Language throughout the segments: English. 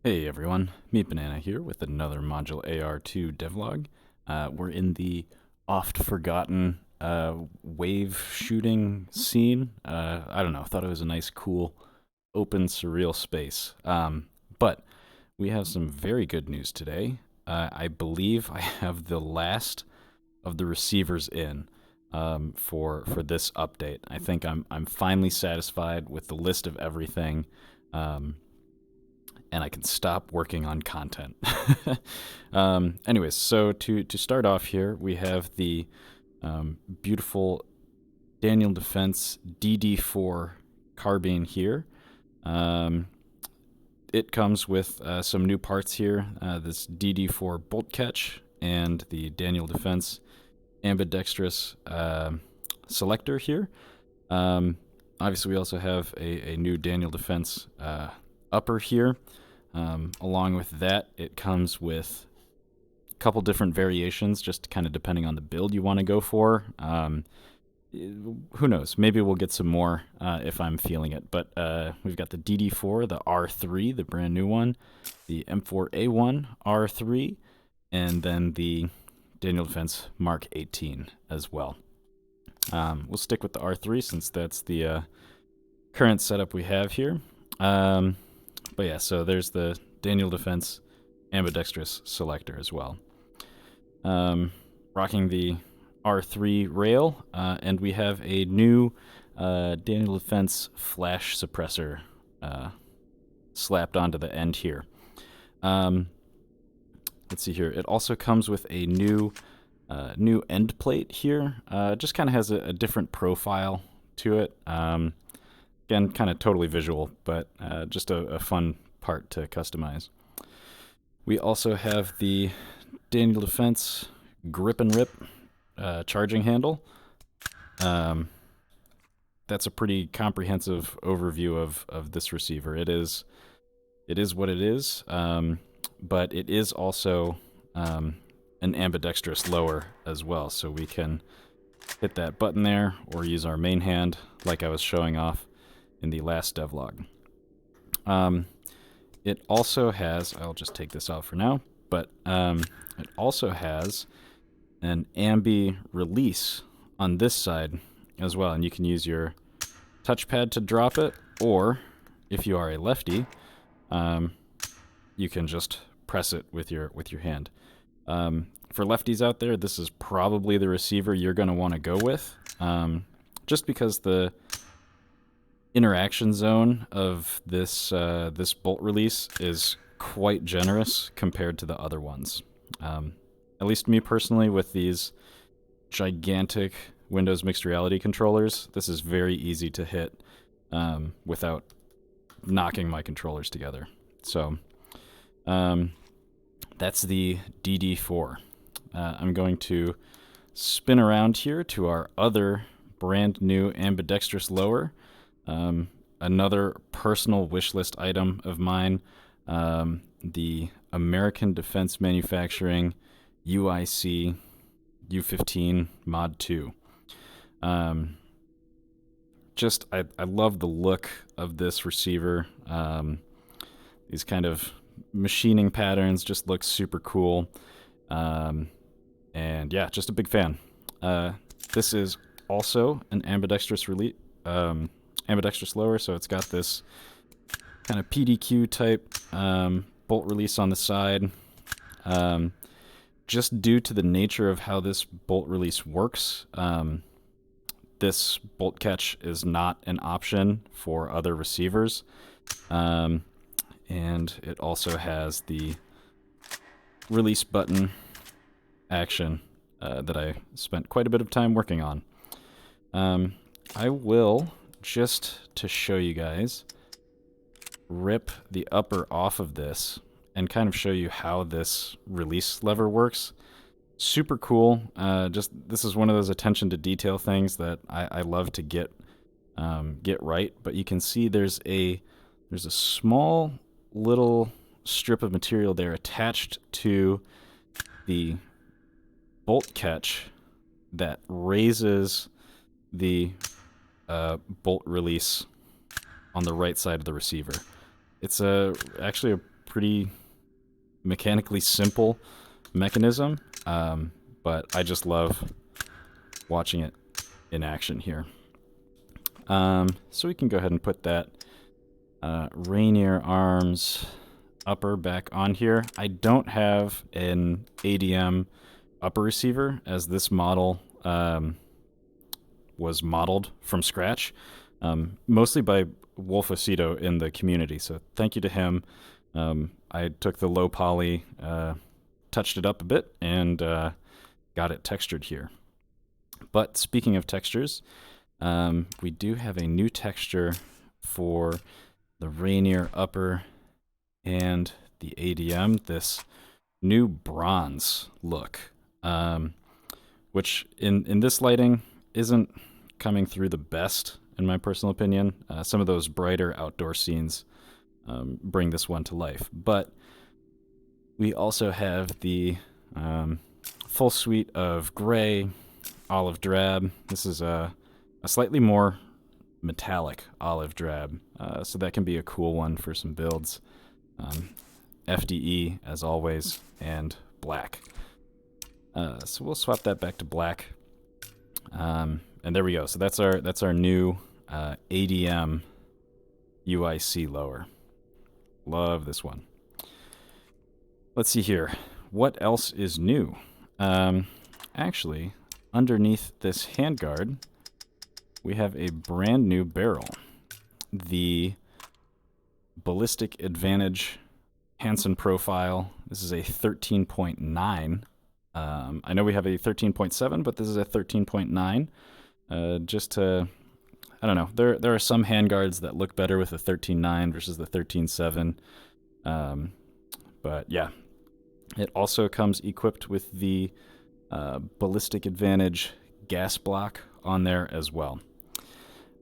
Hey everyone, Meat Banana here with another ModulAR2 devlog. We're in the oft-forgotten wave shooting scene. I don't know, thought it was a nice, cool, open, surreal space. But we have some very good news today. I believe I have the last of the receivers in for this update. I think I'm finally satisfied with the list of everything. And I can stop working on content. Anyways, so to start off here, we have the beautiful Daniel Defense DD4 carbine here. It comes with some new parts here, this DD4 bolt catch and the Daniel Defense ambidextrous selector here. Obviously, we also have a new Daniel Defense upper here. Along with that, it comes with a couple different variations, just kind of depending on the build you want to go for. Who knows? Maybe we'll get some more if I'm feeling it. But we've got the DD4, the R3, the brand new one, the M4A1 R3, and then the Daniel Defense Mark 18 as well. We'll stick with the R3 since that's the current setup we have here. But yeah, so there's the Daniel Defense ambidextrous selector as well. Rocking the R3 rail, and we have a new Daniel Defense flash suppressor slapped onto the end here. Let's see here. It also comes with a new end plate here. Just kind of has a different profile to it. Again, kind of totally visual, but just a fun part to customize. We also have the Daniel Defense grip and rip charging handle. That's a pretty comprehensive overview of this receiver. It is what it is, but it is also an ambidextrous lower as well, so we can hit that button there or use our main hand like I was showing off in the last devlog. It also has, I'll just take this out for now, but it also has an ambi release on this side as well, and you can use your touchpad to drop it, or if you are a lefty, you can just press it with your hand. For lefties out there, this is probably the receiver you're going to want to go with, just because the interaction zone of this this bolt release is quite generous compared to the other ones. At least me personally, with these gigantic Windows mixed reality controllers, this is very easy to hit without knocking my controllers together. So that's the DD4. I'm going to spin around here to our other brand new ambidextrous lower. Another personal wish list item of mine, the American Defense Manufacturing UIC U15 Mod 2. I love the look of this receiver. These kind of machining patterns just look super cool. And yeah, just a big fan. This is also an ambidextrous ambidextrous lower, so it's got this kind of PDQ type bolt release on the side. Just due to the nature of how this bolt release works, this bolt catch is not an option for other receivers. And it also has the release button action that I spent quite a bit of time working on. I will, just to show you guys, rip the upper off of this and kind of show you how this release lever works. Super cool. This is one of those attention to detail things that I love to get right. But you can see there's a small little strip of material there attached to the bolt catch that raises the bolt release on the right side of the receiver. It's actually a pretty mechanically simple mechanism, but I just love watching it in action here. So we can go ahead and put that Rainier Arms upper back on here. I don't have an ADM upper receiver, as this model was modeled from scratch, mostly by Wolfacito in the community, so thank you to him. I took the low poly, touched it up a bit, and got it textured here. But speaking of textures, we do have a new texture for the Rainier upper and the ADM, this new bronze look, which in this lighting isn't coming through the best, in my personal opinion. Some of those brighter outdoor scenes bring this one to life. But we also have the full suite of gray, olive drab. This is a slightly more metallic olive drab, so that can be a cool one for some builds. FDE, as always, and black. So we'll swap that back to black. And there we go. So that's our new ADM UIC lower. Love this one. Let's see here. What else is new? Actually, underneath this handguard, we have a brand new barrel. The Ballistic Advantage Hansen profile. This is a 13.9. I know we have a 13.7, but this is a 13.9. Just to, I don't know, there are some handguards that look better with a 13.9 versus the 13.7. But yeah, it also comes equipped with the Ballistic Advantage gas block on there as well.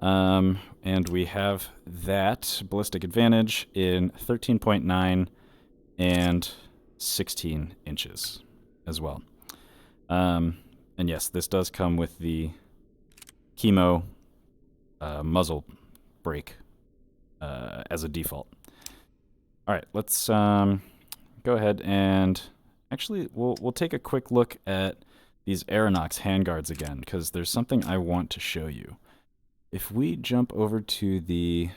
And we have that Ballistic Advantage in 13.9 and 16 inches as well. And yes, this does come with the Chemo muzzle brake as a default. All right, let's go ahead and actually we'll take a quick look at these Aeronox handguards again, because there's something I want to show you. If we jump over to the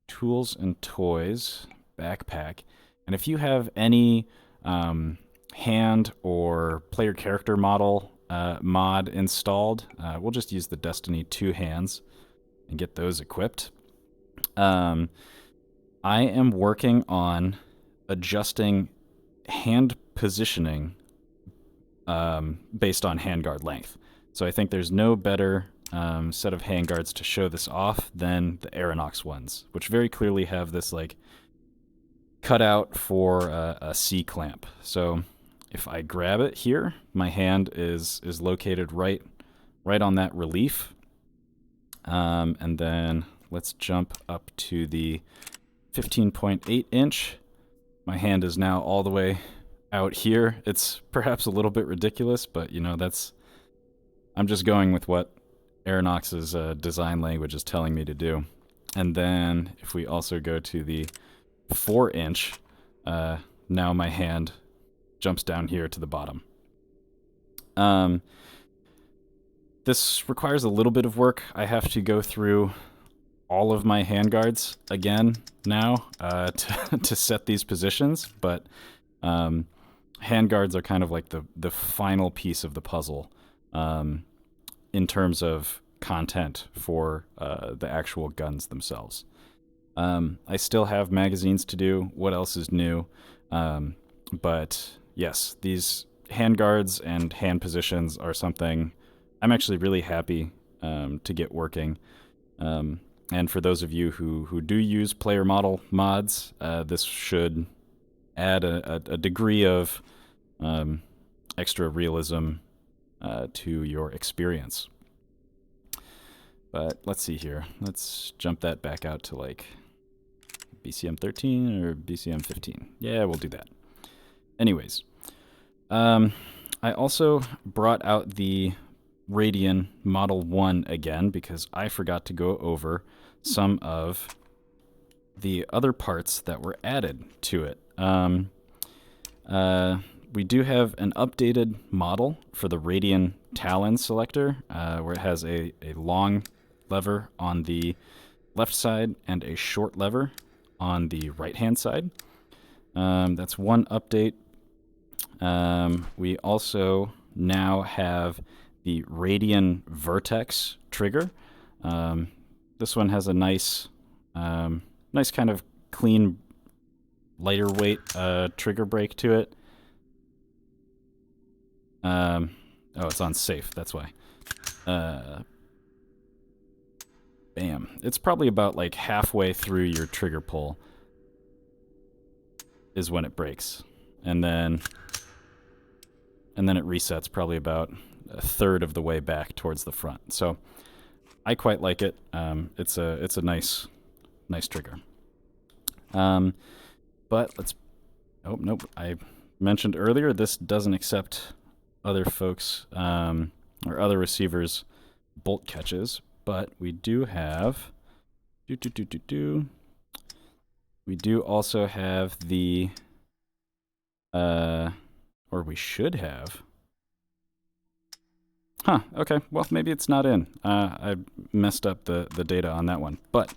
Tools and Toys backpack, and if you have any hand or player character model mod installed, we'll just use the Destiny 2 hands and get those equipped. I am working on adjusting hand positioning based on handguard length. So I think there's no better set of handguards to show this off than the Aeronox ones, which very clearly have this like cutout for a C clamp. So if I grab it here, my hand is located right on that relief. And then let's jump up to the 15.8 inch. My hand is now all the way out here. It's perhaps a little bit ridiculous, but you know, I'm just going with what Aeronox's design language is telling me to do. And then if we also go to the 4 inch, now my hand jumps down here to the bottom. This requires a little bit of work. I have to go through all of my handguards again now to set these positions, but handguards are kind of like the final piece of the puzzle in terms of content for the actual guns themselves. I still have magazines to do. What else is new? But yes, these handguards and hand positions are something I'm actually really happy to get working. And for those of you who do use player model mods, this should add a degree of extra realism to your experience. But let's see here. Let's jump that back out to like BCM 13 or BCM 15. Yeah, we'll do that. Anyways, I also brought out the Radian Model 1 again because I forgot to go over some of the other parts that were added to it. We do have an updated model for the Radian Talon selector, where it has a long lever on the left side and a short lever on the right-hand side. That's one update. We also now have the Radian Vertex trigger. This one has a nice kind of clean, lighter weight trigger brake to it. Oh, it's on safe, that's why. Bam. It's probably about like halfway through your trigger pull is when it breaks. And then it resets probably about a third of the way back towards the front. So I quite like it. It's a nice trigger. But let's... Oh, nope. I mentioned earlier this doesn't accept other folks or other receivers' bolt catches, but we do have... We do also have the... or we should have... Huh, okay, well, maybe it's not in. I messed up the data on that one. But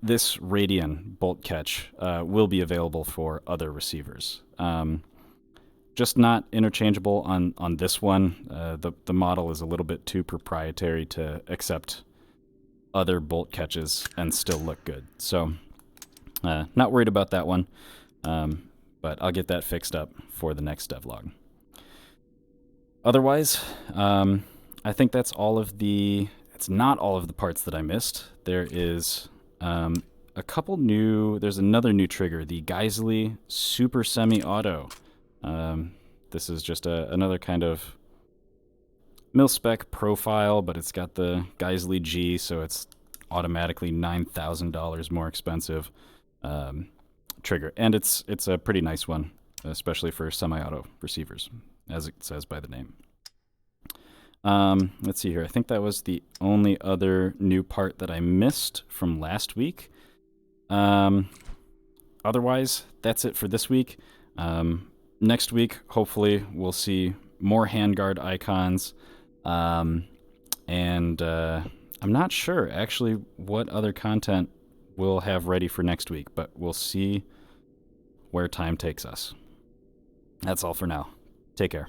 this Radian bolt catch will be available for other receivers. Just not interchangeable on this one. The model is a little bit too proprietary to accept other bolt catches and still look good. So, not worried about that one, but I'll get that fixed up for the next devlog. Otherwise, I think that's all of the... It's not all of the parts that I missed. There is a couple new... There's another new trigger, the Geissele Super Semi-Auto. This is just another kind of mil-spec profile, but it's got the Geissele G, so it's automatically $9,000 more expensive trigger. And it's a pretty nice one, especially for semi-auto receivers, as it says by the name. Let's see here. I think that was the only other new part that I missed from last week. Otherwise, that's it for this week. Next week, hopefully, we'll see more handguard icons. And I'm not sure, actually, what other content we'll have ready for next week, but we'll see where time takes us. That's all for now. Take care.